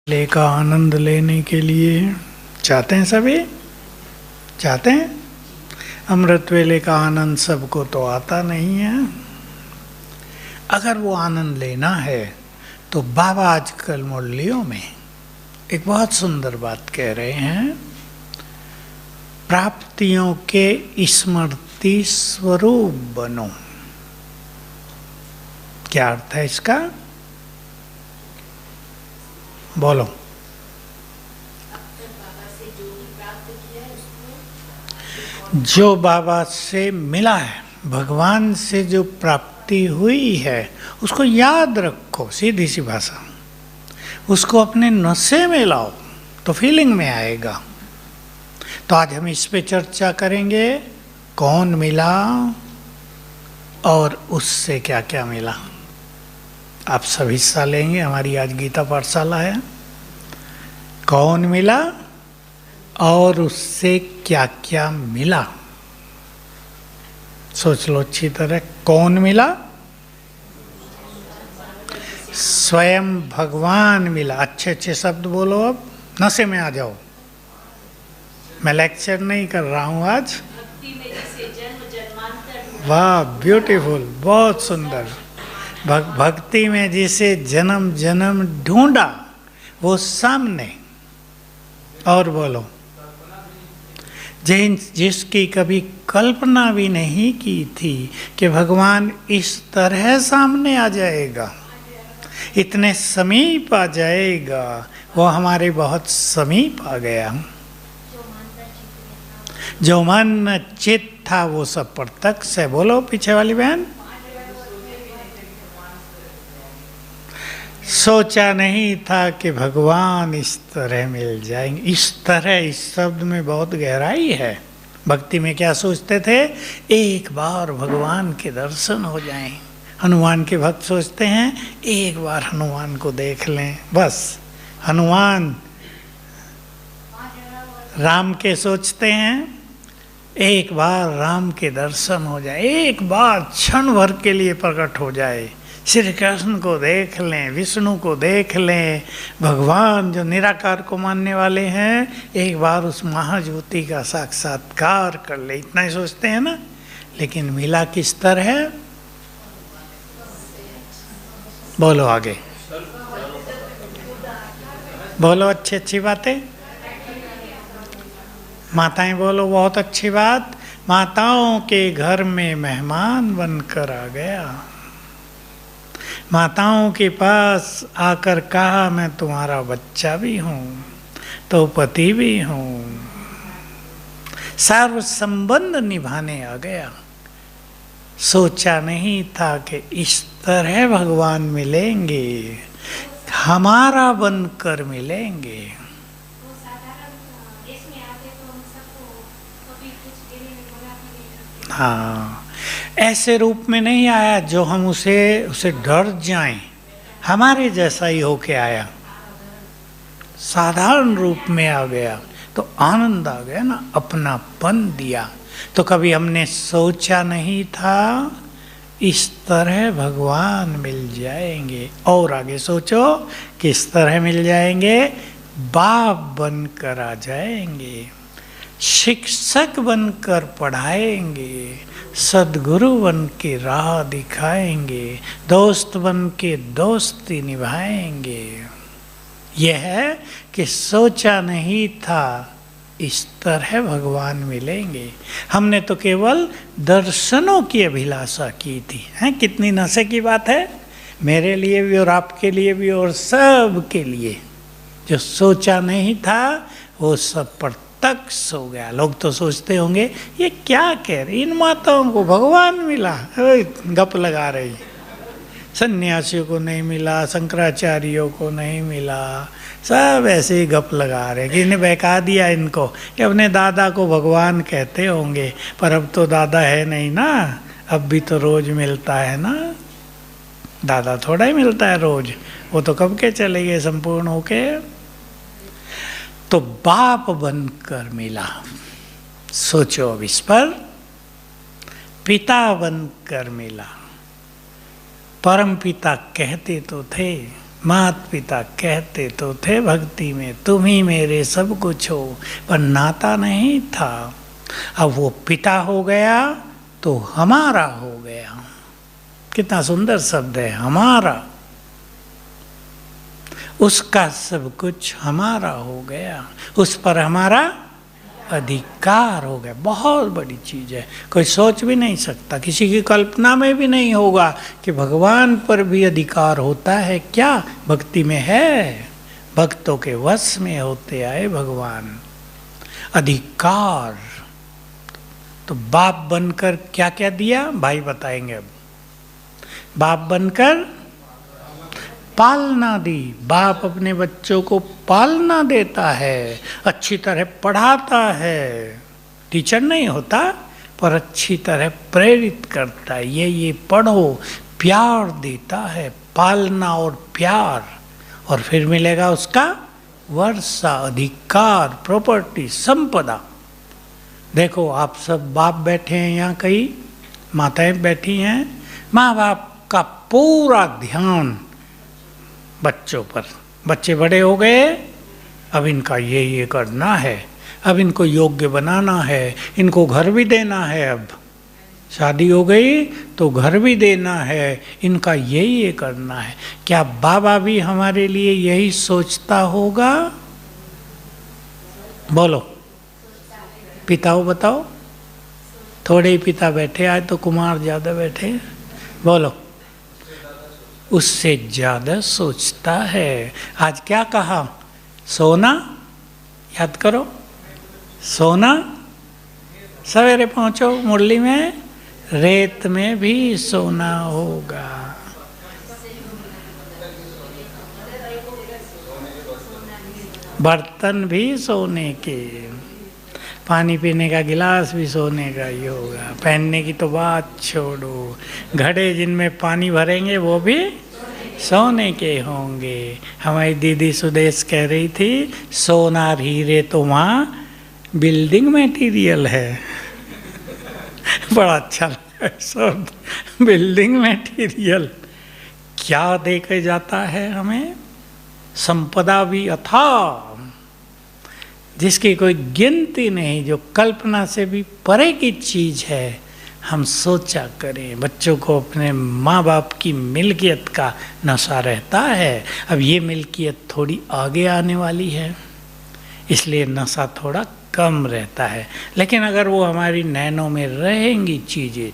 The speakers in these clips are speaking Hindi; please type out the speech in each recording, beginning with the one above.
मेले का आनंद लेने के लिए चाहते हैं सभी, चाहते हैं। अमृत वेले का आनंद सबको तो आता नहीं है। अगर वो आनंद लेना है तो बाबा आजकल मुरलियों में एक बहुत सुंदर बात कह रहे हैं, प्राप्तियों के स्मृति स्वरूप बनो। क्या अर्थ है इसका? बोलो। जो बाबा से मिला है, भगवान से जो प्राप्ति हुई है, उसको याद रखो। सीधी सी भाषा, उसको अपने नशे में लाओ तो फीलिंग में आएगा। तो आज हम इस पे चर्चा करेंगे, कौन मिला और उससे क्या क्या मिला। आप सब हिस्सा लेंगे, हमारी आज गीता पाठशाला है। कौन मिला और उससे क्या क्या मिला, सोच लो अच्छी तरह। कौन मिला? स्वयं भगवान मिला। अच्छे अच्छे शब्द बोलो, अब नशे में आ जाओ। मैं लेक्चर नहीं कर रहा हूं आज। वाह, ब्यूटीफुल, बहुत सुंदर। भक्ति में जिसे जन्म जन्म ढूंढा वो सामने। और बोलो, जिसकी कभी कल्पना भी नहीं की थी कि भगवान इस तरह सामने आ जाएगा, इतने समीप आ जाएगा, वो हमारे बहुत समीप आ गया। जो मन चित था वो सब प्रत्यक्ष है। बोलो पीछे वाली बहन। सोचा नहीं था कि भगवान इस तरह मिल जाएंगे। इस तरह, इस शब्द में बहुत गहराई है। भक्ति में क्या सोचते थे? एक बार भगवान के दर्शन हो जाएं। हनुमान के भक्त सोचते हैं एक बार हनुमान को देख लें, बस। हनुमान राम के सोचते हैं एक बार राम के दर्शन हो जाए, एक बार क्षण भर के लिए प्रकट हो जाए, श्री कृष्ण को देख लें, विष्णु को देख लें, भगवान जो निराकार को मानने वाले हैं, एक बार उस महाज्योति का साक्षात्कार कर ले। इतना ही सोचते हैं ना। लेकिन मिला किस तरह है? बोलो आगे, बोलो अच्छी अच्छी बातें। माताएं बोलो, बहुत अच्छी बात। माताओं के घर में मेहमान बनकर आ गया। माताओं के पास आकर कहा, मैं तुम्हारा बच्चा भी हूँ तो पति भी हूँ। सर्व संबंध निभाने आ गया। सोचा नहीं था कि इस तरह भगवान मिलेंगे, हमारा बनकर मिलेंगे। हाँ, ऐसे रूप में नहीं आया जो हम उसे डर जाएं। हमारे जैसा ही होके आया, साधारण रूप में आ गया तो आनंद आ गया ना, अपनापन दिया। तो कभी हमने सोचा नहीं था इस तरह भगवान मिल जाएंगे। और आगे सोचो किस तरह मिल जाएंगे? बाप बनकर आ जाएंगे, शिक्षक बनकर पढ़ाएंगे, सद्गुरु बन के राह दिखाएंगे, दोस्त बन के दोस्ती निभाएंगे। यह है कि सोचा नहीं था इस तरह भगवान मिलेंगे। हमने तो केवल दर्शनों की अभिलाषा की थी। हैं, कितनी नशे की बात है, मेरे लिए भी और आपके लिए भी और सब के लिए। जो सोचा नहीं था वो सब प्रत्यक्ष हो गया। लोग तो सोचते होंगे ये क्या कह रहे, इन माताओं को भगवान मिला, गप लगा रही। सन्यासियों को नहीं मिला, शंकराचार्यों को नहीं मिला, सब ऐसे ही गप लगा रहे कि इन्हें बहका दिया इनको कि अपने दादा को भगवान कहते होंगे। पर अब तो दादा है नहीं ना, अब भी तो रोज मिलता है ना। दादा थोड़ा ही मिलता है रोज, वो तो कब के चले गए संपूर्ण होके। तो बाप बनकर मिला। सोचो अब इस पर। पिता बनकर मिला। परम पिता कहते तो थे, माता पिता कहते तो थे भक्ति में तुम ही मेरे सब कुछ हो, पर नाता नहीं था। अब वो पिता हो गया तो हमारा हो गया। कितना सुंदर शब्द है, हमारा। उसका सब कुछ हमारा हो गया, उस पर हमारा अधिकार हो गया। बहुत बड़ी चीज है, कोई सोच भी नहीं सकता, किसी की कल्पना में भी नहीं होगा कि भगवान पर भी अधिकार होता है। क्या भक्ति में है? भक्तों के वश में होते आए भगवान। अधिकार तो बाप बनकर क्या क्या दिया भाई बताएंगे। अब बाप बनकर पालना दी। बाप अपने बच्चों को पालना देता है, अच्छी तरह पढ़ाता है। टीचर नहीं होता, पर अच्छी तरह प्रेरित करता है, ये पढ़ो, प्यार देता है। पालना और प्यार, और फिर मिलेगा उसका वर्षा, अधिकार, प्रॉपर्टी, संपदा। देखो आप सब बाप बैठे हैं यहाँ, कई माताएं बैठी हैं। माँ बाप का पूरा ध्यान बच्चों पर। बच्चे बड़े हो गए, अब इनका ये करना है, अब इनको योग्य बनाना है, इनको घर भी देना है। अब शादी हो गई तो घर भी देना है, इनका ये करना है। क्या बाबा भी हमारे लिए यही सोचता होगा? बोलो, पिताओं बताओ। थोड़े ही पिता बैठे, आज तो कुमार ज्यादा बैठे। बोलो, उससे ज्यादा सोचता है। आज क्या कहा? सोना, याद करो, सोना। सवेरे पहुंचो मुरली में, रेत में भी सोना होगा। बर्तन भी सोने के, पानी पीने का गिलास भी सोने का ही होगा। पहनने की तो बात छोड़ो, घड़े जिनमें पानी भरेंगे वो भी सोने के होंगे। हमारी दीदी सुदेश कह रही थी, सोना हीरे तो वहाँ बिल्डिंग मटेरियल है। बड़ा अच्छा लगा शब्द, बिल्डिंग मटेरियल। क्या देके जाता है हमें? संपदा भी अथाह, जिसकी कोई गिनती नहीं, जो कल्पना से भी परे की चीज है। हम सोचा करें, बच्चों को अपने माँ बाप की मिल्कियत का नशा रहता है। अब ये मिल्कियत थोड़ी आगे आने वाली है, इसलिए नशा थोड़ा कम रहता है। लेकिन अगर वो हमारी नैनों में रहेंगी चीजें,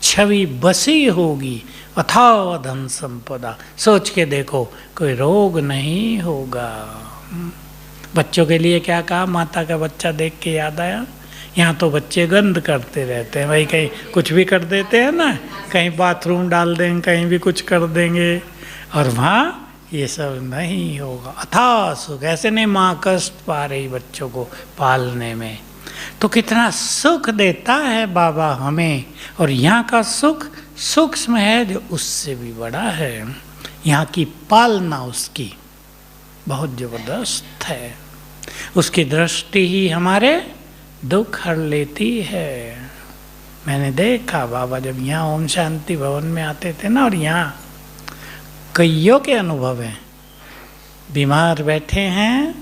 छवि बसी होगी, अथाह धन संपदा, सोच के देखो, कोई रोग नहीं होगा। बच्चों के लिए क्या कहा? माता का बच्चा देख के याद आया। यहाँ तो बच्चे गंद करते रहते हैं भाई, कहीं कुछ भी कर देते हैं ना, कहीं बाथरूम डाल देंगे, कहीं भी कुछ कर देंगे, और वहाँ ये सब नहीं होगा। अथाह सुख, ऐसे नहीं माँ कष्ट पा रही बच्चों को पालने में, तो कितना सुख देता है बाबा हमें। और यहाँ का सुख सूक्ष्म है, जो उससे भी बड़ा है। यहाँ की पालना उसकी बहुत जबरदस्त है। उसकी दृष्टि ही हमारे दुख हर लेती है। मैंने देखा बाबा जब यहाँ ओम शांति भवन में आते थे ना, और यहाँ कईयों के अनुभव हैं, बीमार बैठे हैं,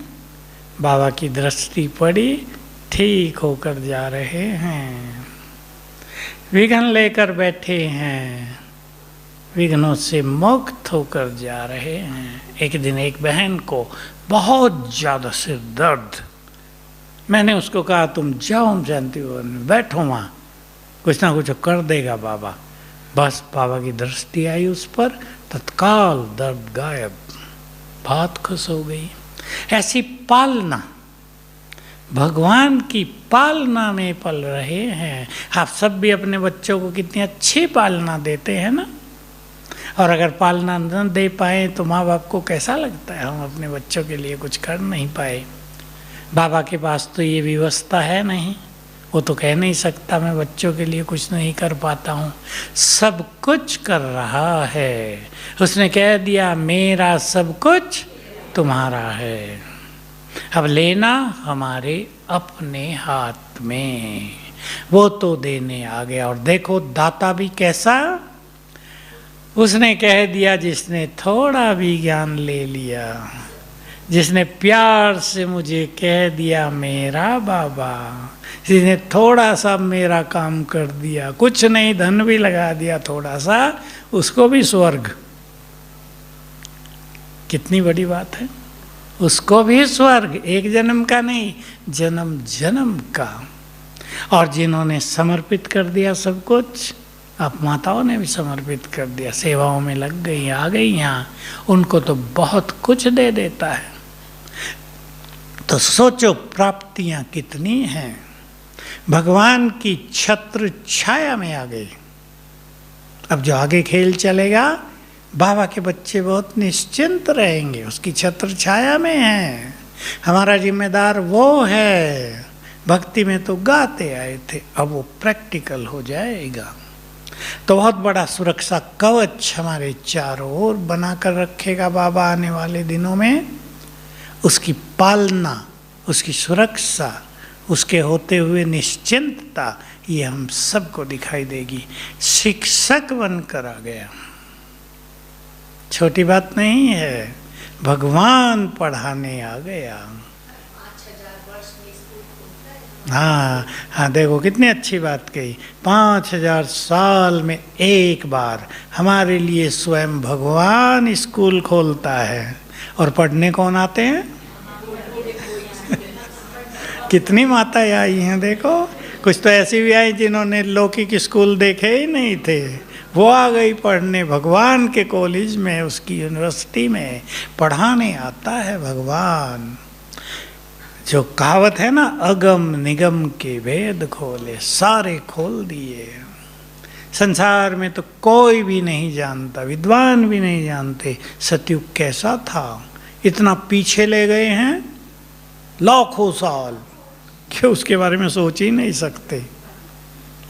बाबा की दृष्टि पड़ी, ठीक होकर जा रहे हैं। विघ्न लेकर बैठे हैं, विघ्नों से मुक्त होकर जा रहे हैं। एक दिन एक बहन को बहुत ज़्यादा सिर दर्द, मैंने उसको कहा तुम जाओ ओम शांति भवन में बैठो, वहाँ कुछ ना कुछ कर देगा बाबा। बस बाबा की दृष्टि आई उस पर, तत्काल दर्द गायब, बात खुश हो गई। ऐसी पालना, भगवान की पालना में पल रहे हैं। आप सब भी अपने बच्चों को कितनी अच्छी पालना देते हैं ना। और अगर पालना न दे पाए तो माँ बाप को कैसा लगता है, हम अपने बच्चों के लिए कुछ कर नहीं पाए। बाबा के पास तो ये व्यवस्था है नहीं, वो तो कह नहीं सकता मैं बच्चों के लिए कुछ नहीं कर पाता हूँ। सब कुछ कर रहा है, उसने कह दिया मेरा सब कुछ तुम्हारा है, अब लेना हमारे अपने हाथ में। वो तो देने आ गया। और देखो दाता भी कैसा, उसने कह दिया जिसने थोड़ा भी ज्ञान ले लिया, जिसने प्यार से मुझे कह दिया मेरा बाबा, जिसने थोड़ा सा मेरा काम कर दिया, कुछ नहीं धन भी लगा दिया थोड़ा सा, उसको भी स्वर्ग। कितनी बड़ी बात है, उसको भी स्वर्ग, एक जन्म का नहीं, जन्म जन्म का। और जिन्होंने समर्पित कर दिया सब कुछ, आप माताओं ने भी समर्पित कर दिया, सेवाओं में लग गई, आ गई यहाँ, उनको तो बहुत कुछ दे देता है। तो सोचो प्राप्तियां कितनी हैं, भगवान की छत्र छाया में आ गई। अब जो आगे खेल चलेगा, बाबा के बच्चे बहुत निश्चिंत रहेंगे, उसकी छत्र छाया में है। हमारा जिम्मेदार वो है। भक्ति में तो गाते आए थे, अब वो प्रैक्टिकल हो जाएगा। तो बहुत बड़ा सुरक्षा कवच हमारे चारों ओर बनाकर रखेगा बाबा आने वाले दिनों में। उसकी पालना, उसकी सुरक्षा, उसके होते हुए निश्चिंतता, ये हम सबको दिखाई देगी। शिक्षक बनकर आ गया, छोटी बात नहीं है, भगवान पढ़ाने आ गया। हाँ हाँ, देखो कितनी अच्छी बात कही। 5000 साल में एक बार हमारे लिए स्वयं भगवान स्कूल खोलता है। और पढ़ने कौन आते हैं? कितनी माताएं आई हैं देखो। कुछ तो ऐसी भी आई जिन्होंने लौकिक स्कूल देखे ही नहीं थे, वो आ गई पढ़ने भगवान के कॉलेज में, उसकी यूनिवर्सिटी में पढ़ाने आता है भगवान। जो कहावत है ना, अगम निगम के भेद खोले, सारे खोल दिए। संसार में तो कोई भी नहीं जानता, विद्वान भी नहीं जानते सतयुग कैसा था। इतना पीछे ले गए हैं, लाखों साल, कि उसके बारे में सोच ही नहीं सकते।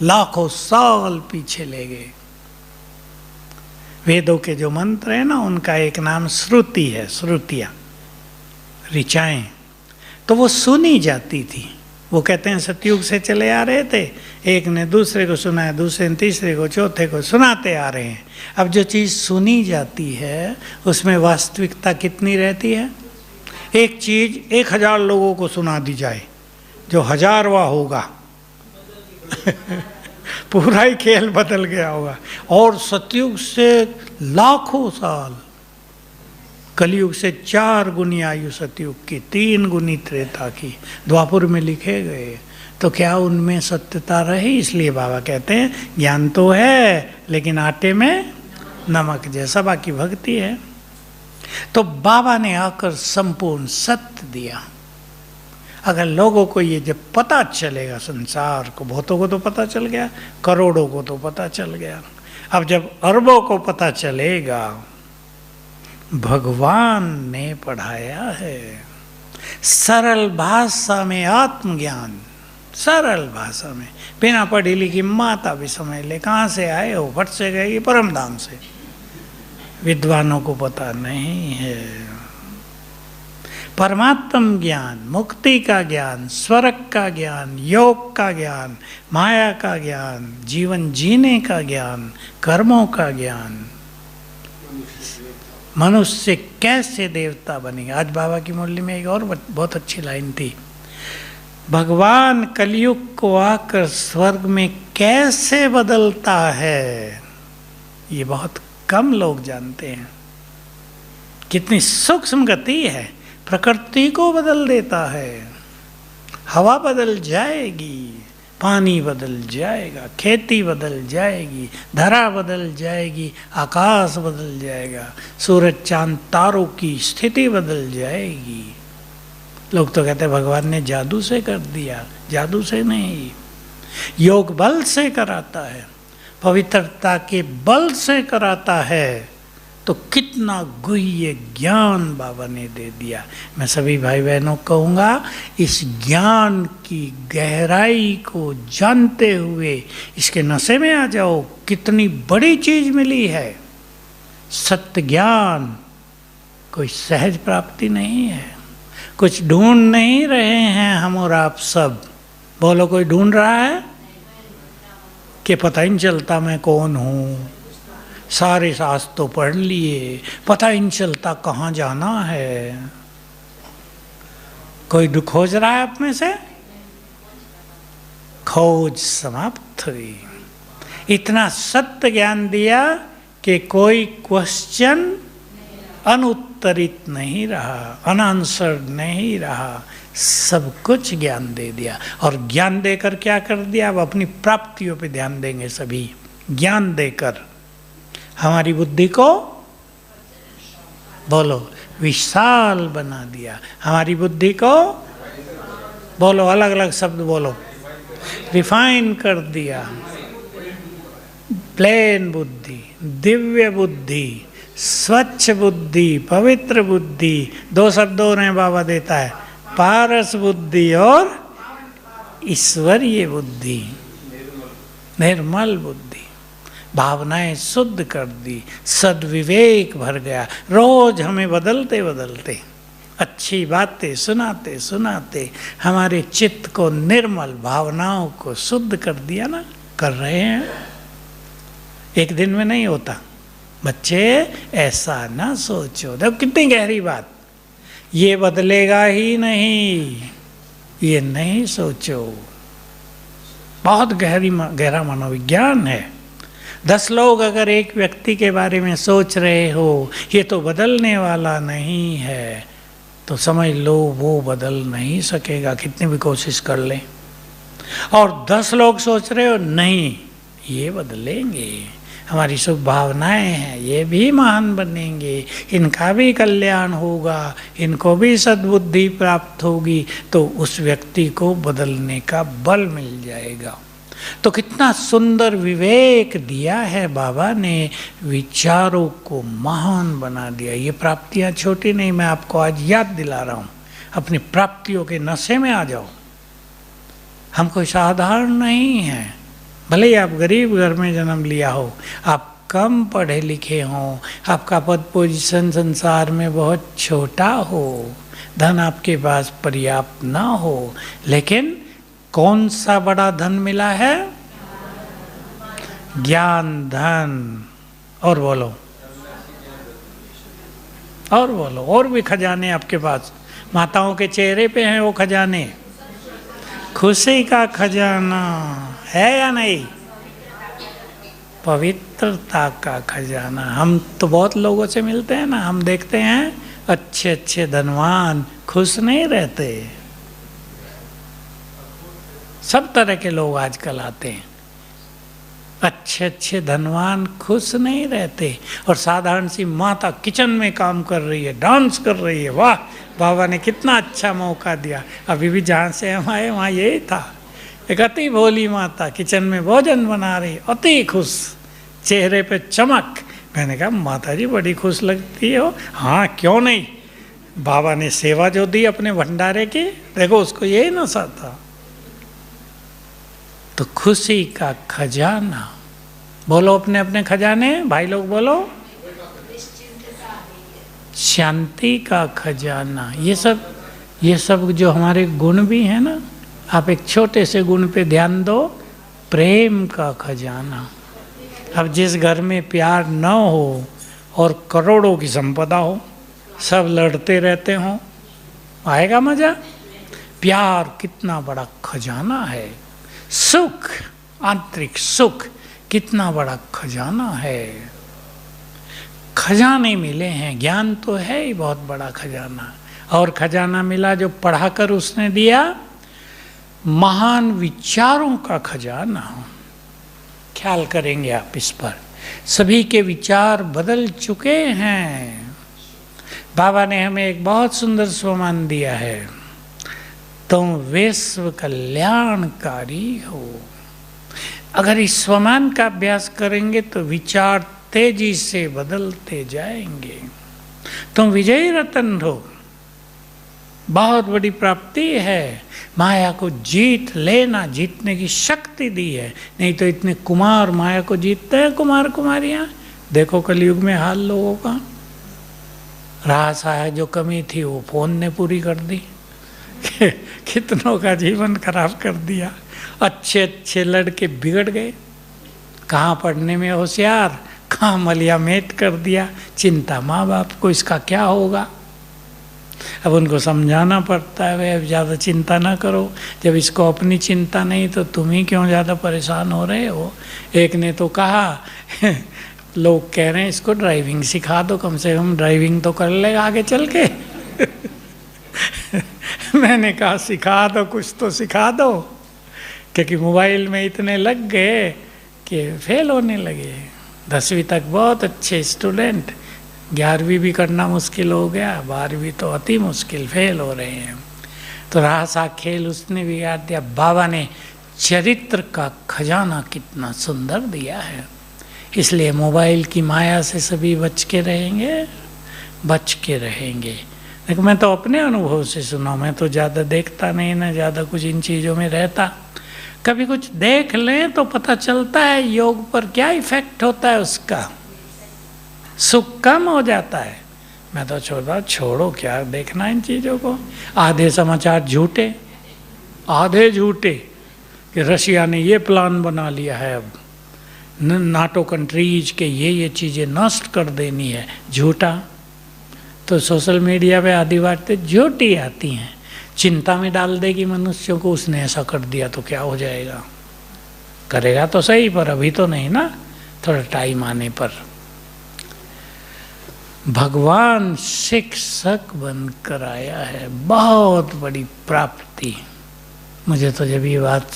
लाखों साल पीछे ले गए। वेदों के जो मंत्र है ना, उनका एक नाम श्रुति है, श्रुतियाँ, ऋचाएं। तो वो सुनी जाती थी। वो कहते हैं सतयुग से चले आ रहे थे, एक ने दूसरे को सुनाया, दूसरे ने तीसरे को, चौथे को, सुनाते आ रहे हैं। अब जो चीज़ सुनी जाती है उसमें वास्तविकता कितनी रहती है? एक चीज़ 1000 लोगों को सुना दी जाए, जो 1000वां होगा पूरा ही खेल बदल गया होगा। और सतयुग से लाखों साल, कलयुग से 4 गुनी आयु सतयुग की, 3 गुनी त्रेता की, द्वापुर में लिखे गए। तो क्या उनमें सत्यता रही? इसलिए बाबा कहते हैं ज्ञान तो है लेकिन आटे में नमक जैसा, बाकी भक्ति है। तो बाबा ने आकर संपूर्ण सत्य दिया। अगर लोगों को ये जब पता चलेगा, संसार को, बहुतों को तो पता चल गया, करोड़ों को तो पता चल गया, अब जब अरबों को पता चलेगा भगवान ने पढ़ाया है, सरल भाषा में आत्मज्ञान, सरल भाषा में, बिना पढ़ी लिखी माता भी समझ ले कहाँ से आए हो, फट से गए परम धाम से। विद्वानों को पता नहीं है। परमात्म ज्ञान, मुक्ति का ज्ञान, स्वर्ग का ज्ञान, योग का ज्ञान, माया का ज्ञान, जीवन जीने का ज्ञान, कर्मों का ज्ञान, मनुष्य कैसे देवता बनेगा। आज बाबा की मुरली में एक और बहुत अच्छी लाइन थी, भगवान कलयुग को आकर स्वर्ग में कैसे बदलता है, ये बहुत कम लोग जानते हैं। कितनी सूक्ष्म गति है, प्रकृति को बदल देता है। हवा बदल जाएगी, पानी बदल जाएगा, खेती बदल जाएगी, धरा बदल जाएगी, आकाश बदल जाएगा, सूरज चांद तारों की स्थिति बदल जाएगी। लोग तो कहते हैं भगवान ने जादू से कर दिया, जादू से नहीं, योग बल से कराता है, पवित्रता के बल से कराता है। तो कितना गुह्य ज्ञान बाबा ने दे दिया। मैं सभी भाई बहनों को कहूँगा, इस ज्ञान की गहराई को जानते हुए इसके नशे में आ जाओ। कितनी बड़ी चीज़ मिली है, सत्य ज्ञान कोई सहज प्राप्ति नहीं है। कुछ ढूंढ नहीं रहे हैं हम और आप सब। बोलो, कोई ढूंढ रहा है कि पता ही नहीं चलता मैं कौन हूँ। सारे शास्त्र तो पढ़ लिए, पता ही नहीं चलता कहाँ जाना है। कोई खोज रहा है आप में से? खोज समाप्त हुई। इतना सत्य ज्ञान दिया कि कोई क्वेश्चन अनुत्तरित नहीं रहा, अनआंसर्ड नहीं रहा, सब कुछ ज्ञान दे दिया। और ज्ञान देकर क्या कर दिया? अब अपनी प्राप्तियों पे ध्यान देंगे सभी। ज्ञान देकर हमारी बुद्धि को बोलो विशाल बना दिया, हमारी बुद्धि को बोलो अलग अलग शब्द बोलो, रिफाइन कर दिया। प्लेन बुद्धि, दिव्य बुद्धि, स्वच्छ बुद्धि, पवित्र बुद्धि, दो शब्दों ने बाबा देता है, पारस बुद्धि और ईश्वरीय बुद्धि, निर्मल बुद्धि। भावनाएं शुद्ध कर दी, सद्विवेक भर गया। रोज हमें बदलते बदलते अच्छी बातें सुनाते सुनाते हमारे चित्त को निर्मल, भावनाओं को शुद्ध कर दिया ना। कर रहे हैं, एक दिन में नहीं होता बच्चे, ऐसा ना सोचो। देखो कितनी गहरी बात, ये बदलेगा ही नहीं, ये नहीं सोचो। बहुत गहरा मनोविज्ञान है। 10 लोग अगर एक व्यक्ति के बारे में सोच रहे हो ये तो बदलने वाला नहीं है, तो समझ लो वो बदल नहीं सकेगा, कितनी भी कोशिश कर ले। और 10 लोग सोच रहे हो नहीं ये बदलेंगे, हमारी शुभ भावनाएं हैं, ये भी महान बनेंगे, इनका भी कल्याण होगा, इनको भी सद्बुद्धि प्राप्त होगी, तो उस व्यक्ति को बदलने का बल मिल जाएगा। तो कितना सुंदर विवेक दिया है बाबा ने, विचारों को महान बना दिया। ये प्राप्तियां छोटी नहीं, मैं आपको आज याद दिला रहा हूँ, अपनी प्राप्तियों के नशे में आ जाओ। हम कोई साधारण नहीं हैं, भले ही आप गरीब घर में जन्म लिया हो, आप कम पढ़े लिखे हों, आपका पद पोजीशन संसार में बहुत छोटा हो, धन आपके पास पर्याप्त ना हो, लेकिन कौन सा बड़ा धन मिला है? ज्ञान धन। और बोलो, और बोलो, और भी खजाने आपके पास। माताओं के चेहरे पे हैं वो खजाने, खुशी का खजाना है या नहीं? पवित्रता का खजाना। हम तो बहुत लोगों से मिलते हैं ना, हम देखते हैं अच्छे अच्छे धनवान खुश नहीं रहते। सब तरह के लोग आजकल आते हैं, अच्छे अच्छे धनवान खुश नहीं रहते। और साधारण सी माता किचन में काम कर रही है, डांस कर रही है, वाह बाबा ने कितना अच्छा मौका दिया। अभी भी जहाँ से हम आए वहाँ यही था, एक अति भोली माता किचन में भोजन बना रही, अति खुश, चेहरे पे चमक। मैंने कहा माता जी बड़ी खुश लगती हो। हाँ क्यों नहीं, बाबा ने सेवा जो दी अपने भंडारे की, देखो उसको यही नशा था। तो खुशी का खजाना, बोलो अपने अपने खजाने, भाई लोग बोलो। शांति का खजाना, ये सब जो हमारे गुण भी हैं ना, आप एक छोटे से गुण पे ध्यान दो, प्रेम का खजाना। अब जिस घर में प्यार न हो और करोड़ों की संपदा हो, सब लड़ते रहते हों, आएगा मजा? प्यार कितना बड़ा खजाना है, सुख, आंतरिक सुख कितना बड़ा खजाना है। खजाने मिले हैं, ज्ञान तो है ही बहुत बड़ा खजाना। और खजाना मिला जो पढ़ाकर उसने दिया, महान विचारों का खजाना। ख्याल करेंगे आप इस पर, सभी के विचार बदल चुके हैं। बाबा ने हमें एक बहुत सुंदर स्वमान दिया है, तुम विश्व कल्याणकारी हो। अगर इस स्वमान का अभ्यास करेंगे तो विचार तेजी से बदलते जाएंगे। तुम विजयी रतन हो, बहुत बड़ी प्राप्ति है। माया को जीत लेना, जीतने की शक्ति दी है। नहीं तो इतने कुमार माया को जीतते हैं, कुमार कुमारियां। देखो कलयुग में हाल लोगों का, रास आया जो कमी थी वो फोन ने पूरी कर दी, कितनों का जीवन खराब कर दिया। अच्छे अच्छे लड़के बिगड़ गए, कहाँ पढ़ने में होशियार, हाँ मलिया मेट कर दिया, चिंता माँ बाप को इसका क्या होगा। अब उनको समझाना पड़ता है, वे ज़्यादा चिंता ना करो, जब इसको अपनी चिंता नहीं तो तुम ही क्यों ज़्यादा परेशान हो रहे हो। एक ने तो कहा लोग कह रहे हैं इसको ड्राइविंग सिखा दो, कम से कम ड्राइविंग तो कर लेगा आगे चल के। मैंने कहा सिखा दो, कुछ तो सिखा दो, क्योंकि मोबाइल में इतने लग गए कि फेल होने लगे। 10वीं तक बहुत अच्छे स्टूडेंट, 11वीं भी करना मुश्किल हो गया, 12वीं तो अति मुश्किल, फेल हो रहे हैं। तो रहा सा खेल उसने बिगाड़ दिया। बाबा ने चरित्र का खजाना कितना सुंदर दिया है, इसलिए मोबाइल की माया से सभी बच के रहेंगे, बच के रहेंगे। देखो मैं तो अपने अनुभव से सुना, मैं तो ज़्यादा देखता नहीं ना, ज़्यादा कुछ इन चीज़ों में रहता। कभी कुछ देख लें तो पता चलता है योग पर क्या इफेक्ट होता है, उसका सुख कम हो जाता है। मैं तो छोड़ो क्या देखना इन चीज़ों को। आधे समाचार झूठे, आधे झूठे कि रशिया ने ये प्लान बना लिया है, अब नाटो कंट्रीज के ये चीज़ें नष्ट कर देनी है, झूठा। तो सोशल मीडिया पे आधी बातें झूठी आती हैं, चिंता में डाल देगी मनुष्यों को, उसने ऐसा कर दिया तो क्या हो जाएगा। करेगा तो सही, पर अभी तो नहीं ना, थोड़ा टाइम आने पर। भगवान शिक्षक बनकर आया है, बहुत बड़ी प्राप्ति। मुझे तो जब ये बात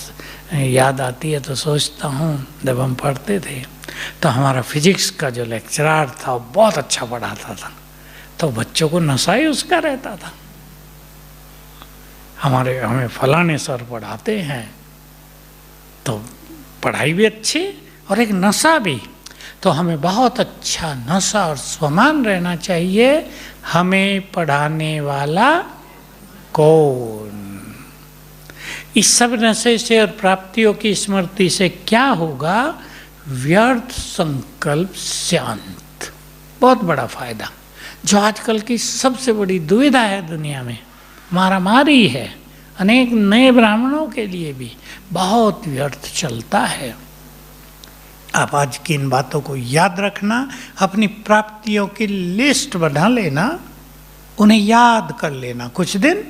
याद आती है तो सोचता हूँ, जब हम पढ़ते थे तो हमारा फिजिक्स का जो लेक्चरर था वो बहुत अच्छा पढ़ाता था, तो बच्चों को नशा ही उसका रहता था। हमें फलाने सर पढ़ाते हैं तो पढ़ाई भी अच्छी और एक नशा भी, तो हमें बहुत अच्छा नशा और स्वमान रहना चाहिए। हमें पढ़ाने वाला कौन? इस सब नशे से और प्राप्तियों की स्मृति से क्या होगा? व्यर्थ संकल्प शांत, बहुत बड़ा फायदा। जो आजकल की सबसे बड़ी दुविधा है दुनिया में, मारामारी है, अनेक नए ब्राह्मणों के लिए भी बहुत व्यर्थ चलता है। आप आज की इन बातों को याद रखना, अपनी प्राप्तियों की लिस्ट बना लेना, उन्हें याद कर लेना, कुछ दिन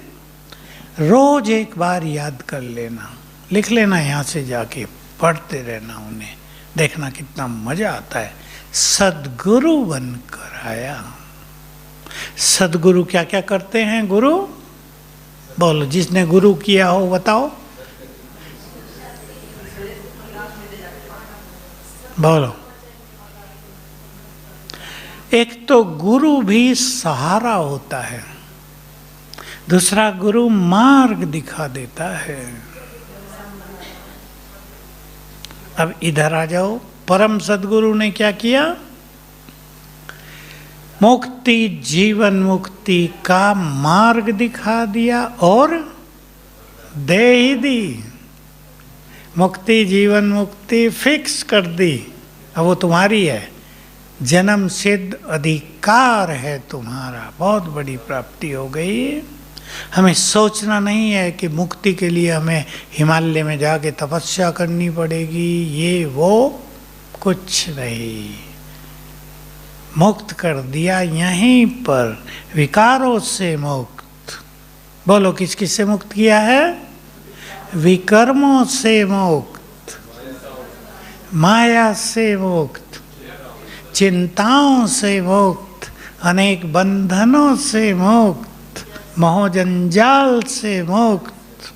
रोज एक बार याद कर लेना, लिख लेना, यहाँ से जाके पढ़ते रहना उन्हें, देखना कितना मजा आता है। सद्गुरु बनकर आया। सद्गुरु क्या क्या करते हैं? गुरु बोलो, जिसने गुरु किया हो बताओ, बोलो। एक तो गुरु भी सहारा होता है, दूसरा गुरु मार्ग दिखा देता है। अब इधर आ जाओ, परम सद्गुरु ने क्या किया? मुक्ति, जीवन मुक्ति का मार्ग दिखा दिया और दे ही दी। मुक्ति जीवन मुक्ति फिक्स कर दी, अब वो तुम्हारी है, जन्म सिद्ध अधिकार है तुम्हारा, बहुत बड़ी प्राप्ति हो गई। हमें सोचना नहीं है कि मुक्ति के लिए हमें हिमालय में जाके तपस्या करनी पड़ेगी, ये वो कुछ नहीं, मुक्त कर दिया यहीं पर, विकारों से मुक्त। बोलो, किस किस से मुक्त किया है? विकर्मों से मुक्त, माया से मुक्त, चिंताओं से मुक्त, अनेक बंधनों से मुक्त, मोहजंजाल से मुक्त,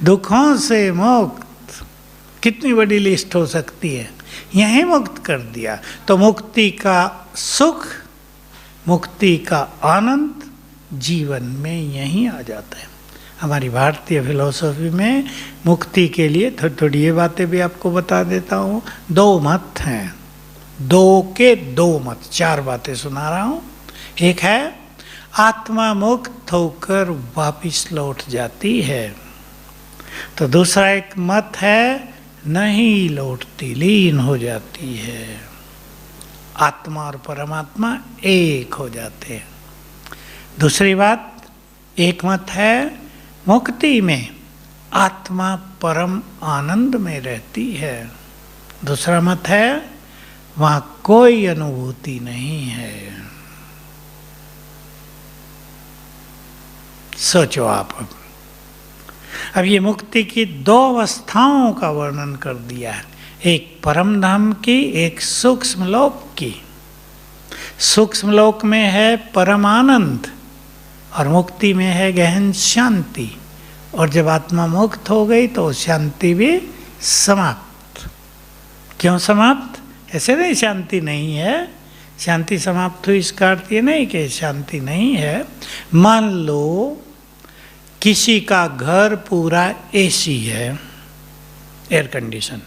दुखों से मुक्त। कितनी बड़ी लिस्ट हो सकती है, यहीं मुक्त कर दिया। तो मुक्ति का सुख, मुक्ति का आनंद जीवन में यहीं आ जाता है। हमारी भारतीय फिलॉसफी में मुक्ति के लिए थोड़ी थोड़ी ये बातें भी आपको बता देता हूँ। दो मत हैं, दो के दो मत, चार बातें सुना रहा हूँ। एक है आत्मा मुक्त होकर वापिस लौट जाती है, तो दूसरा एक मत है नहीं लौटती, लीन हो जाती है, आत्मा और परमात्मा एक हो जाते हैं। दूसरी बात, एक मत है मुक्ति में आत्मा परम आनंद में रहती है, दूसरा मत है वहां कोई अनुभूति नहीं है। सोचो आप। अब ये मुक्ति की दो अवस्थाओं का वर्णन कर दिया है, एक परम धाम की, एक सूक्ष्म लोक की। सूक्ष्म लोक में है परम आनंद और मुक्ति में है गहन शांति। और जब आत्मा मुक्त हो गई तो शांति भी समाप्त। क्यों समाप्त? ऐसे नहीं शांति नहीं है, शांति समाप्त हुई इसका अर्थ ये नहीं कि शांति नहीं है। मान लो किसी का घर पूरा एसी है, एयर कंडीशन,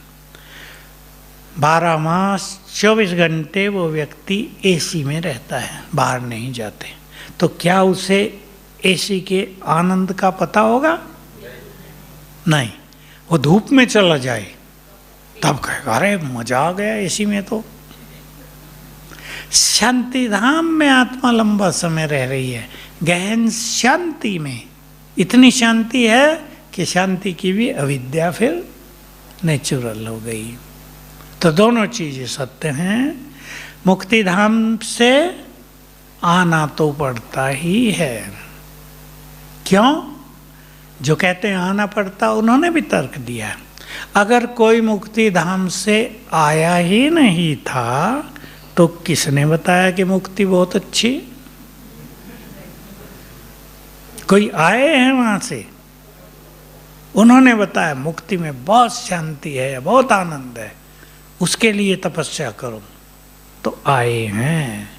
12 मास 24 घंटे वो व्यक्ति एसी में रहता है, बाहर नहीं जाते, तो क्या उसे एसी के आनंद का पता होगा? नहीं। वो धूप में चला जाए तब कहेगा अरे मजा आ गया एसी में। तो शांति धाम में आत्मा लंबा समय रह रही है, गहन शांति में। इतनी शांति है कि शांति की भी अविद्या फिर नेचुरल हो गई। तो दोनों चीजें सत्य हैं। मुक्ति धाम से आना तो पड़ता ही है। क्यों? जो कहते हैं आना पड़ता, उन्होंने भी तर्क दिया। अगर कोई मुक्ति धाम से आया ही नहीं था तो किसने बताया कि मुक्ति बहुत अच्छी? कोई आए हैं वहां से, उन्होंने बताया मुक्ति में बहुत शांति है, बहुत आनंद है, उसके लिए तपस्या करो, तो आए हैं।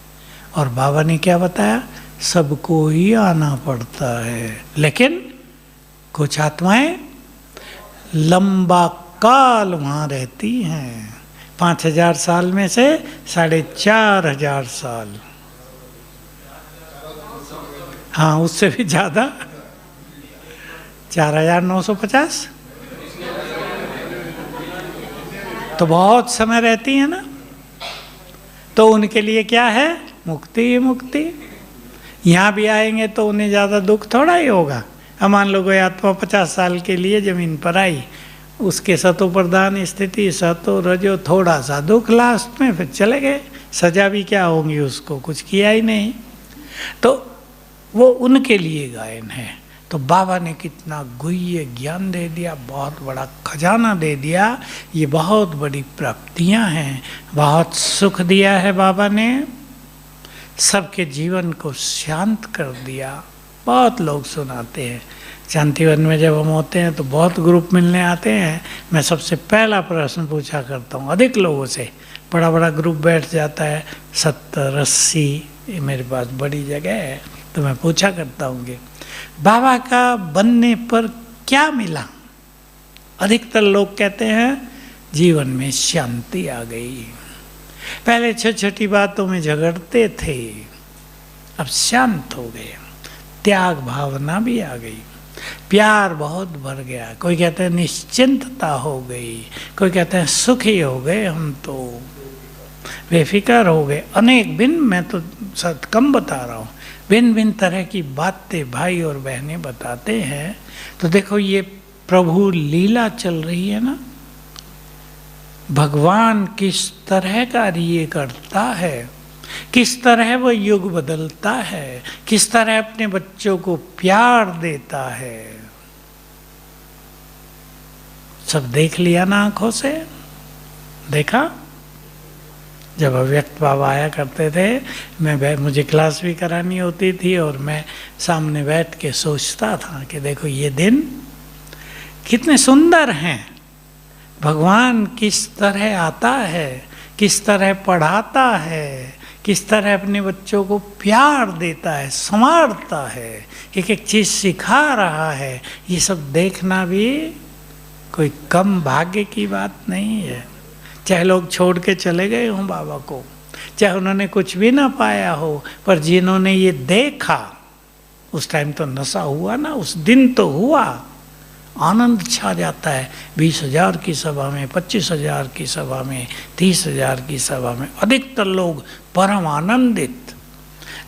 और बाबा ने क्या बताया? सबको ही आना पड़ता है, लेकिन कुछ आत्माएं लंबा काल वहां रहती हैं। 5000 साल में से 4500 साल, हाँ उससे भी ज्यादा, 4950, तो बहुत समय रहती है ना। तो उनके लिए क्या है? मुक्ति ही मुक्ति। यहाँ भी आएंगे तो उन्हें ज़्यादा दुख थोड़ा ही होगा। अब मान लो कोई आत्मा 50 साल के लिए जमीन पर आई, उसके सतो प्रधान स्थिति, सतो रजो, थोड़ा सा दुख लास्ट में, फिर चले गए। सजा भी क्या होंगी उसको? कुछ किया ही नहीं। तो वो उनके लिए गायन है। तो बाबा ने कितना गुह्य ज्ञान दे दिया, बहुत बड़ा खजाना दे दिया। ये बहुत बड़ी प्राप्तियां हैं, बहुत सुख दिया है बाबा ने, सबके जीवन को शांत कर दिया। बहुत लोग सुनाते हैं, शांतिवन में जब हम होते हैं तो बहुत ग्रुप मिलने आते हैं। मैं सबसे पहला प्रश्न पूछा करता हूँ अधिक लोगों से, बड़ा बड़ा ग्रुप बैठ जाता है 70-80, मेरे पास बड़ी जगह है, तो मैं पूछा करता हूँ कि बाबा का बनने पर क्या मिला? अधिकतर लोग कहते हैं जीवन में शांति आ गई। पहले छोटी छोटी बातों में झगड़ते थे, अब शांत हो गए, त्याग भावना भी आ गई, प्यार बहुत बढ़ गया। कोई कहते हैं निश्चिंतता हो गई, कोई कहते हैं सुखी हो गए, हम तो बेफिक्र हो गए। अनेक भिन्न, मैं तो कम बता रहा हूँ, भिन्न भिन्न तरह की बातें भाई और बहनें बताते हैं। तो देखो ये प्रभु लीला चल रही है ना, भगवान किस तरह कार्य करता है, किस तरह वो युग बदलता है, किस तरह अपने बच्चों को प्यार देता है, सब देख लिया ना आंखों से। देखा जब अव्यक्त बाबा आया करते थे, मुझे क्लास भी करानी होती थी और मैं सामने बैठ के सोचता था कि देखो ये दिन कितने सुंदर हैं, भगवान किस तरह आता है, किस तरह पढ़ाता है, किस तरह अपने बच्चों को प्यार देता है, संवारता है, एक एक चीज़ सिखा रहा है। ये सब देखना भी कोई कम भाग्य की बात नहीं है। चाहे लोग छोड़ के चले गए हों बाबा को, चाहे उन्होंने कुछ भी ना पाया हो, पर जिन्होंने ये देखा, उस टाइम तो नशा हुआ ना, उस दिन तो हुआ, आनंद छा जाता है। 20,000 की सभा में, 25,000 की सभा में, 30,000 की सभा में अधिकतर लोग परम आनंदित।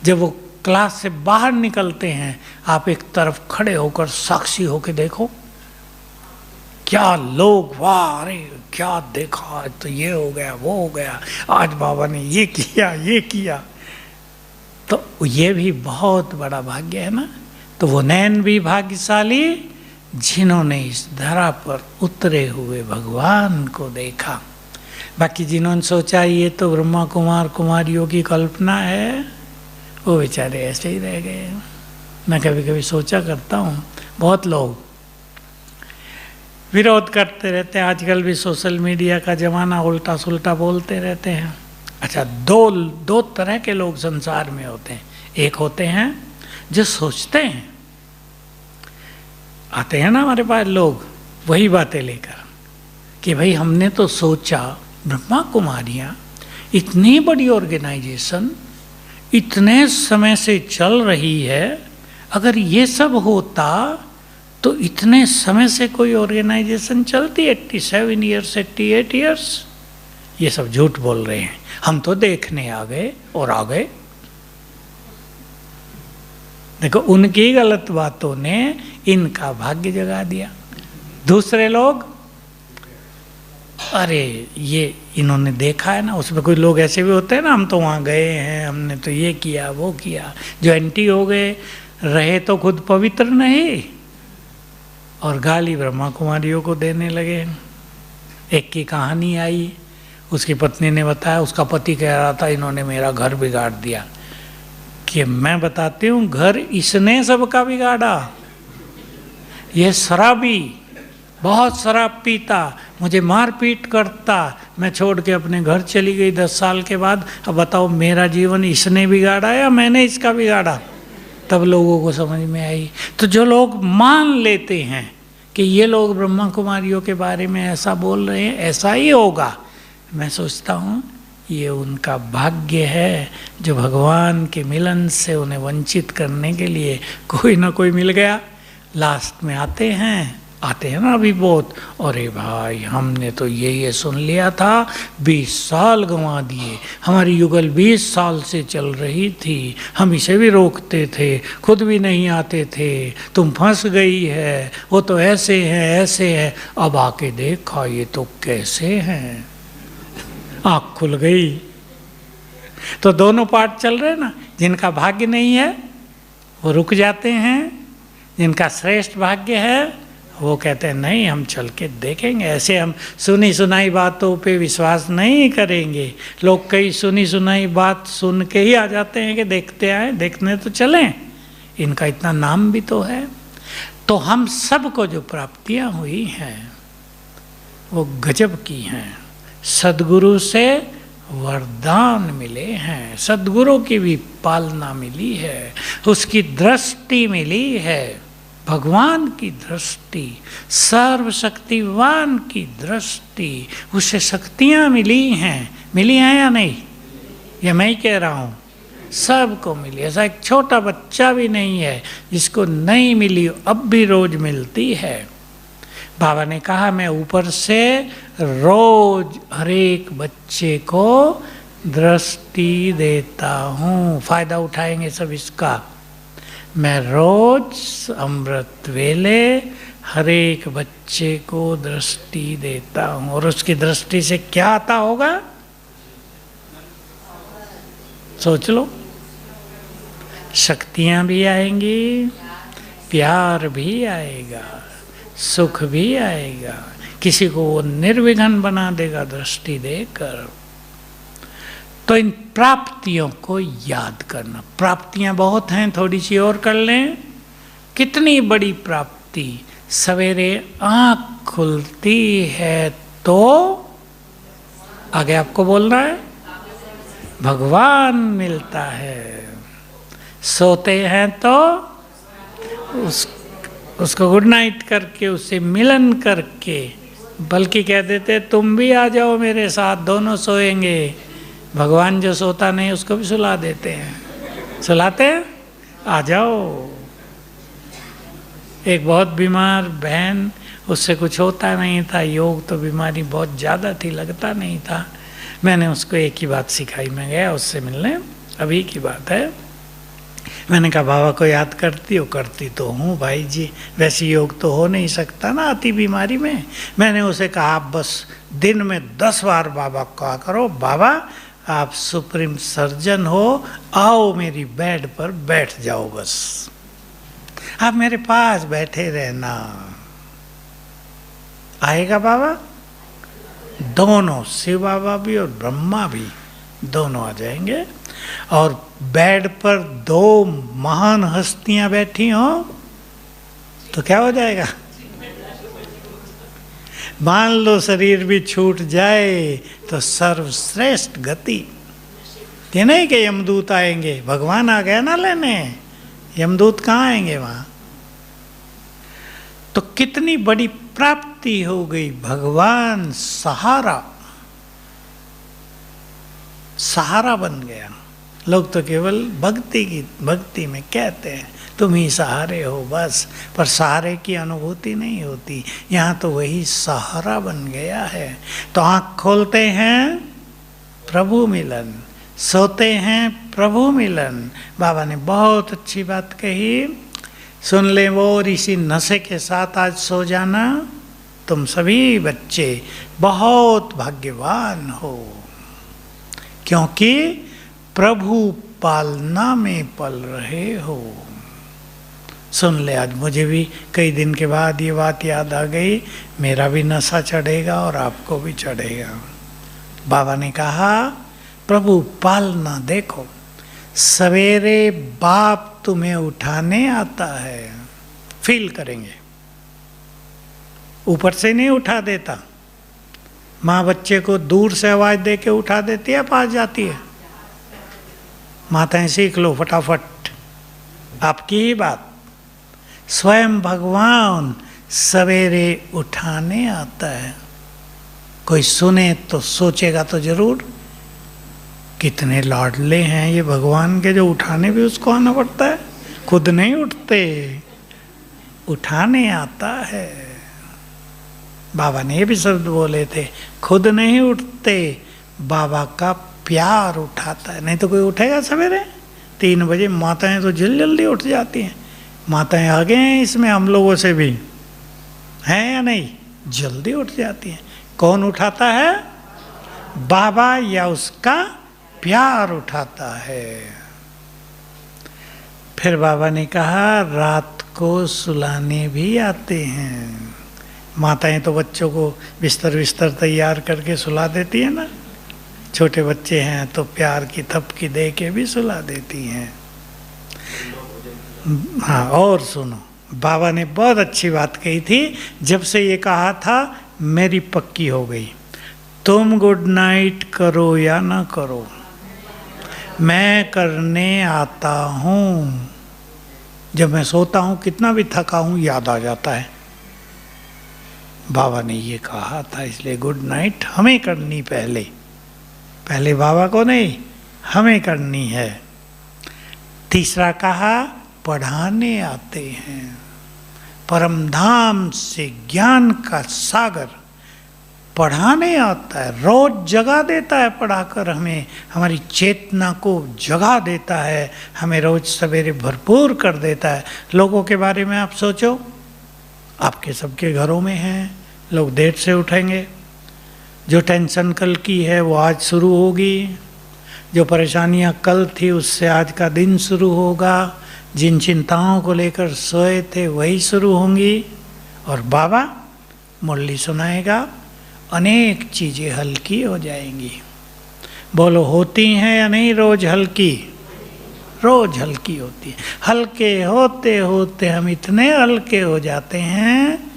जब वो क्लास से बाहर निकलते हैं, आप एक तरफ खड़े होकर साक्षी होकर देखो, क्या लोग, वाह, अरे क्या देखा, आज तो ये हो गया वो हो गया, आज बाबा ने ये किया। तो ये भी बहुत बड़ा भाग्य है ना। तो वो नैन भी भाग्यशाली जिन्होंने इस धरा पर उतरे हुए भगवान को देखा। बाकी जिन्होंने सोचा ये तो ब्रह्मा कुमार कुमारियों की कल्पना है, वो बेचारे ऐसे ही रह गए। मैं कभी कभी सोचा करता हूँ, बहुत लोग विरोध करते रहते हैं। आजकल भी सोशल मीडिया का ज़माना, उल्टा सुल्टा बोलते रहते हैं। अच्छा, दो तरह के लोग संसार में होते हैं। एक होते हैं जो सोचते हैं, आते हैं ना हमारे पास लोग वही बातें लेकर कि भाई हमने तो सोचा ब्रह्मा कुमारियाँ इतनी बड़ी ऑर्गेनाइजेशन इतने समय से चल रही है, अगर ये सब होता तो इतने समय से कोई ऑर्गेनाइजेशन चलती 87 ईयर्स 88 ईयर्स। ये सब झूठ बोल रहे हैं, हम तो देखने आ गए और आ गए। देखो, उनकी गलत बातों ने इनका भाग्य जगा दिया। दूसरे लोग, अरे ये इन्होंने देखा है ना, उसमें कोई लोग ऐसे भी होते हैं ना, हम तो वहाँ गए हैं, हमने तो ये किया वो किया, जो एंटी हो गए, रहे तो खुद पवित्र नहीं और गाली ब्रह्मा कुमारियों को देने लगे। एक की कहानी आई, उसकी पत्नी ने बताया, उसका पति कह रहा था इन्होंने मेरा घर बिगाड़ दिया। कि मैं बताती हूँ, घर इसने सबका बिगाड़ा। ये शराबी, बहुत शराब पीता, मुझे मार पीट करता, मैं छोड़ के अपने घर चली गई 10 साल के बाद। अब बताओ, मेरा जीवन इसने बिगाड़ा या मैंने इसका बिगाड़ा? तब लोगों को समझ में आई। तो जो लोग मान लेते हैं कि ये लोग ब्रह्मा कुमारियों के बारे में ऐसा बोल रहे हैं, ऐसा ही होगा, मैं सोचता हूँ ये उनका भाग्य है जो भगवान के मिलन से उन्हें वंचित करने के लिए कोई ना कोई मिल गया। लास्ट में आते हैं ना अभी बहुत, अरे भाई हमने तो ये सुन लिया था, 20 साल गंवा दिए, हमारी युगल 20 साल से चल रही थी, हम इसे भी रोकते थे, खुद भी नहीं आते थे, तुम फंस गई है, वो तो ऐसे है, अब आके देखा ये तो कैसे हैं। आँख खुल गई। तो दोनों पार्ट चल रहे ना। जिनका भाग्य नहीं है वो रुक जाते हैं, जिनका श्रेष्ठ भाग्य है वो कहते हैं नहीं, हम चल के देखेंगे। ऐसे हम सुनी सुनाई बातों पे विश्वास नहीं करेंगे। लोग कई सुनी सुनाई बात सुन के ही आ जाते हैं कि देखते आए, देखने तो चलें, इनका इतना नाम भी तो है। तो हम सबको जो प्राप्तियां हुई हैं वो गजब की हैं। सद्गुरु से वरदान मिले हैं, सद्गुरु की भी पालना मिली है, उसकी दृष्टि मिली है, भगवान की दृष्टि, सर्वशक्तिवान की दृष्टि, उसे शक्तियाँ मिली हैं या नहीं? ये मैं ही कह रहा हूँ, सबको मिली। ऐसा एक छोटा बच्चा भी नहीं है जिसको नहीं मिली, अब भी रोज मिलती है। बाबा ने कहा मैं ऊपर से रोज हर एक बच्चे को दृष्टि देता हूँ, फायदा उठाएंगे सब इसका। मैं रोज अमृत वेले हर एक बच्चे को दृष्टि देता हूँ, और उसकी दृष्टि से क्या आता होगा सोच लो। शक्तियाँ भी आएंगी, प्यार भी आएगा, सुख भी आएगा, किसी को वो निर्विघ्न बना देगा दृष्टि देकर। तो इन प्राप्तियों को याद करना। प्राप्तियां बहुत हैं, थोड़ी सी और कर लें। कितनी बड़ी प्राप्ति, सवेरे आँख खुलती है तो आगे आपको बोलना है भगवान मिलता है, सोते हैं तो उसको गुड नाइट करके उससे मिलन करके, बल्कि कह देते तुम भी आ जाओ मेरे साथ, दोनों सोएंगे। भगवान जो सोता नहीं उसको भी सुला देते हैं, सुलाते हैं, आ जाओ। एक बहुत बीमार बहन, उससे कुछ होता नहीं था, योग तो बीमारी बहुत ज़्यादा थी, लगता नहीं था। मैंने उसको एक ही बात सिखाई, मैं गया उससे मिलने, अभी की बात है। मैंने कहा बाबा को याद करती हो? करती तो हूँ भाई जी, वैसी योग तो हो नहीं सकता ना अति बीमारी में। मैंने उसे कहा आप बस दिन में 10 बार बाबा को कहा करो, बाबा आप सुप्रीम सर्जन हो, आओ मेरी बेड पर बैठ जाओ, बस आप मेरे पास बैठे रहना। आएगा बाबा? दोनों, शिव बाबा भी और ब्रह्मा भी, दोनों आ जाएंगे। और बेड पर 2 महान हस्तियां बैठी हो तो क्या हो जाएगा? मान लो शरीर भी छूट जाए तो सर्वश्रेष्ठ गति। ये नहीं कि यमदूत आएंगे, भगवान आ गया ना लेने, यमदूत कहाँ आएंगे वहां? तो कितनी बड़ी प्राप्ति हो गई। भगवान सहारा बन गया। लोग तो केवल भक्ति में कहते हैं तुम ही सहारे हो बस, पर सहारे की अनुभूति नहीं होती। यहाँ तो वही सहारा बन गया है। तो आँख खोलते हैं प्रभु मिलन, सोते हैं प्रभु मिलन। बाबा ने बहुत अच्छी बात कही, सुन ले वो, और इसी नशे के साथ आज सो जाना। तुम सभी बच्चे बहुत भाग्यवान हो, क्योंकि प्रभु पालना में पल रहे हो। सुन ले, आज मुझे भी कई दिन के बाद ये बात याद आ गई, मेरा भी नशा चढ़ेगा और आपको भी चढ़ेगा। बाबा ने कहा प्रभु पालना देखो, सवेरे बाप तुम्हें उठाने आता है, फील करेंगे, ऊपर से नहीं उठा देता। माँ बच्चे को दूर से आवाज दे के उठा देती है, पास जाती है। माताएं सीख लो फटाफट, आपकी ही बात। स्वयं भगवान सवेरे उठाने आता है। कोई सुने तो सोचेगा तो जरूर, कितने लाडले हैं ये भगवान के, जो उठाने भी उसको आना पड़ता है, खुद नहीं उठते, उठाने आता है। बाबा ने ये भी शब्द बोले थे, खुद नहीं उठते, बाबा का प्यार उठाता है। नहीं तो कोई उठेगा सवेरे 3 बजे? माताएं तो जल्दी उठ जाती हैं। माताएं आगे हैं इसमें हम लोगों से भी, हैं या नहीं? जल्दी उठ जाती हैं। कौन उठाता है? बाबा, या उसका प्यार उठाता है। फिर बाबा ने कहा रात को सुलाने भी आते हैं। माताएं तो बच्चों को बिस्तर तैयार करके सुला देती है ना, छोटे बच्चे हैं तो प्यार की थपकी दे के भी सुला देती हैं। हाँ, और सुनो, बाबा ने बहुत अच्छी बात कही थी। जब से ये कहा था मेरी पक्की हो गई, तुम गुड नाइट करो या ना करो, मैं करने आता हूँ। जब मैं सोता हूँ कितना भी थका हूँ याद आ जाता है। बाबा ने ये कहा था, इसलिए गुड नाइट हमें करनी पहले बाबा को नहीं, हमें करनी है। तीसरा कहा पढ़ाने आते हैं, परम धाम से ज्ञान का सागर पढ़ाने आता है, रोज जगा देता है पढ़ाकर हमें, हमारी चेतना को जगा देता है, हमें रोज सवेरे भरपूर कर देता है। लोगों के बारे में आप सोचो, आपके सबके घरों में हैं, लोग देर से उठेंगे, जो टेंशन कल की है वो आज शुरू होगी, जो परेशानियां कल थी उससे आज का दिन शुरू होगा, जिन चिंताओं को लेकर सोए थे वही शुरू होंगी। और बाबा मुरली सुनाएगा, अनेक चीज़ें हल्की हो जाएंगी। बोलो होती हैं या नहीं रोज हल्की? रोज हल्की होती है। हल्के होते होते हम इतने हल्के हो जाते हैं,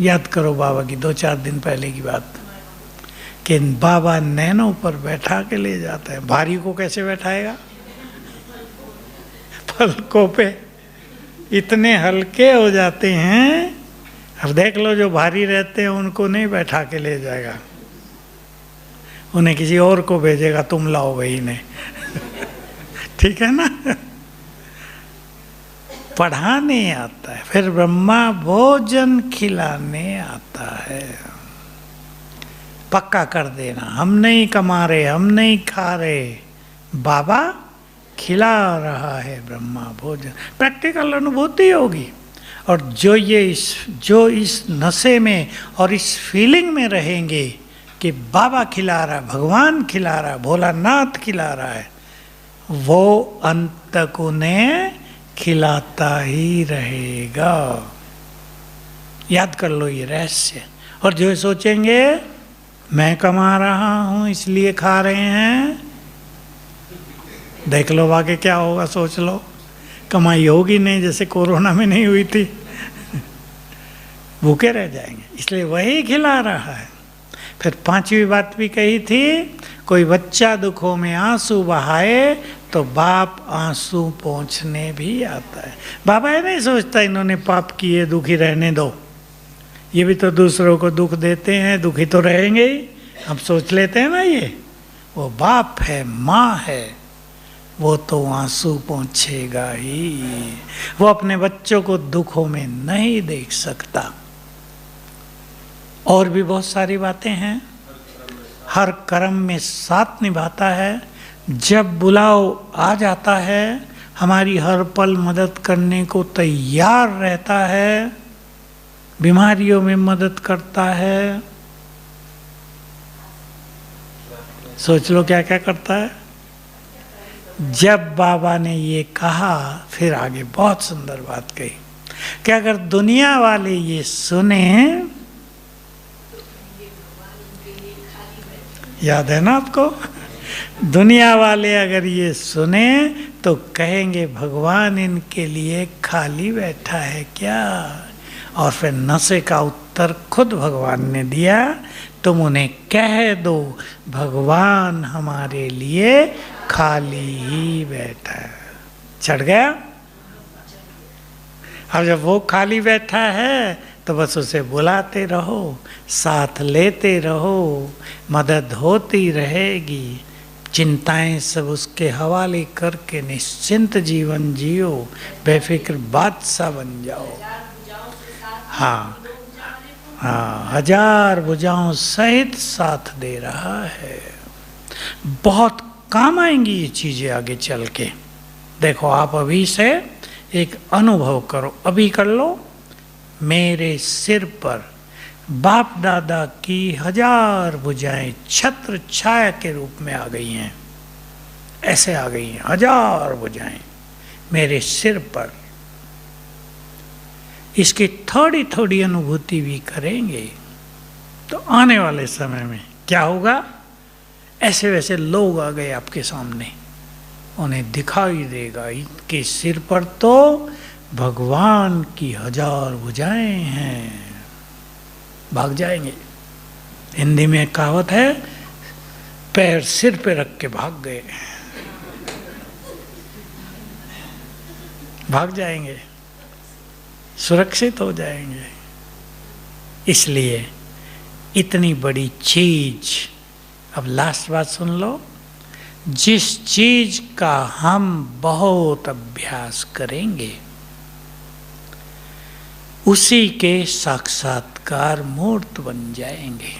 याद करो बाबा की 2-4 दिन पहले की बात, कि बाबा नैनों पर बैठा के ले जाता है। भारी को कैसे बैठाएगा? पलकों पे इतने हल्के हो जाते हैं। अब देख लो जो भारी रहते हैं उनको नहीं बैठा के ले जाएगा, उन्हें किसी और को भेजेगा, तुम लाओ वही ने ठीक है ना। पढ़ाने आता है, फिर ब्रह्मा भोजन खिलाने आता है। पक्का कर देना, हम नहीं कमा रहे, हम नहीं खा रहे, बाबा खिला रहा है ब्रह्मा भोजन। प्रैक्टिकल अनुभूति होगी। और जो इस नशे में और इस फीलिंग में रहेंगे कि बाबा खिला रहा है, भगवान खिला रहा है, भोलानाथ खिला रहा है, वो अंत तक उन्हें खिलाता ही रहेगा। याद कर लो ये रहस्य। और जो सोचेंगे मैं कमा रहा हूं इसलिए खा रहे हैं, देख लो आगे क्या होगा, सोच लो। कमाई होगी नहीं, जैसे कोरोना में नहीं हुई थी, भूखे रह जाएंगे। इसलिए वही खिला रहा है। फिर पांचवी बात भी कही थी, कोई बच्चा दुखों में आंसू बहाए तो बाप आंसू पोंछने भी आता है। बाबा ये नहीं सोचता इन्होंने पाप किए, दुखी रहने दो, ये भी तो दूसरों को दुख देते हैं, दुखी तो रहेंगे ही, हम सोच लेते हैं ना। ये वो बाप है, माँ है, वो तो आंसू पोंछेगा ही। वो अपने बच्चों को दुखों में नहीं देख सकता। और भी बहुत सारी बातें हैं। हर कर्म में साथ निभाता है। जब बुलाओ आ जाता है, हमारी हर पल मदद करने को तैयार रहता है, बीमारियों में मदद करता है। सोच लो क्या क्या करता है। जब बाबा ने ये कहा, फिर आगे बहुत सुंदर बात कही कि अगर दुनिया वाले ये सुने, याद है ना आपको, दुनिया वाले अगर ये सुने तो कहेंगे भगवान इनके लिए खाली बैठा है क्या। और फिर नशे का उत्तर खुद भगवान ने दिया, तुम उन्हें कह दो भगवान हमारे लिए खाली ही बैठा है। चढ़ गया। अब जब वो खाली बैठा है तो बस उसे बुलाते रहो, साथ लेते रहो, मदद होती रहेगी। चिंताएं सब उसके हवाले करके निश्चिंत जीवन जियो, बेफिक्र बादशाह बन जाओ। हाँ हाँ, हजार भुजाओं सहित साथ दे रहा है। बहुत काम आएंगी ये चीजें आगे चल के। देखो आप अभी से एक अनुभव करो, अभी कर लो। मेरे सिर पर बाप दादा की हजार भुजाएं छत्र छाया के रूप में आ गई हैं। ऐसे आ गई हैं हजार भुजाएं मेरे सिर पर। इसकी थोड़ी थोड़ी अनुभूति भी करेंगे तो आने वाले समय में क्या होगा, ऐसे वैसे लोग आ गए आपके सामने, उन्हें दिखाई देगा इनके सिर पर तो भगवान की हजार भुजाएं हैं। भाग जाएंगे। हिंदी में एक कहावत है, पैर सिर पे रख के भाग गए। भाग जाएंगे, सुरक्षित हो जाएंगे। इसलिए इतनी बड़ी चीज, अब लास्ट बात सुन लो, जिस चीज का हम बहुत अभ्यास करेंगे उसी के साक्षात्कार मूर्त बन जाएंगे।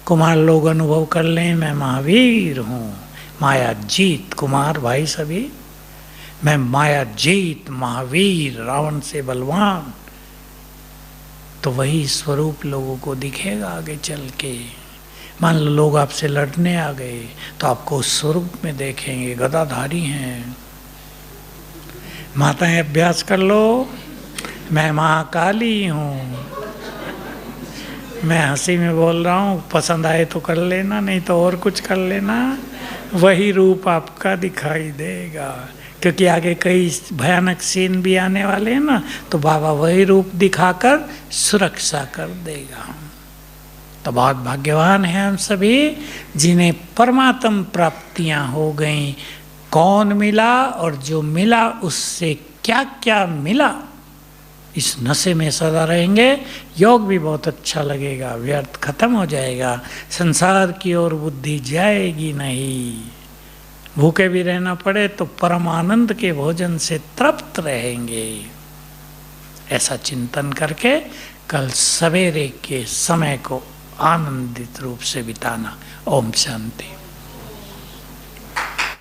कुमार लोग अनुभव कर लें, मैं महावीर हूँ, माया जीत। कुमार भाई सभी, मैं माया जीत, महावीर, रावण से बलवान। तो वही स्वरूप लोगों को दिखेगा आगे चल के। मान लो लोग आपसे लड़ने आ गए तो आपको उस स्वरूप में देखेंगे, गदाधारी हैं। माताएं अभ्यास कर लो, मैं महाकाली हूँ, मैं हंसी में बोल रहा हूँ, पसंद आए तो कर लेना, नहीं तो और कुछ कर लेना। वही रूप आपका दिखाई देगा, क्योंकि आगे कई भयानक सीन भी आने वाले हैं ना, तो बाबा वही रूप दिखाकर सुरक्षा कर देगा। तो बहुत भाग्यवान हैं हम सभी जिन्हें परमात्म प्राप्तियां हो गईं। कौन मिला और जो मिला उससे क्या क्या मिला, इस नशे में सदा रहेंगे। योग भी बहुत अच्छा लगेगा, व्यर्थ खत्म हो जाएगा, संसार की ओर बुद्धि जाएगी नहीं। भूखे भी रहना पड़े तो परम आनंद के भोजन से तृप्त रहेंगे। ऐसा चिंतन करके कल सवेरे के समय को आनंदित रूप से बिताना। ओम शांति।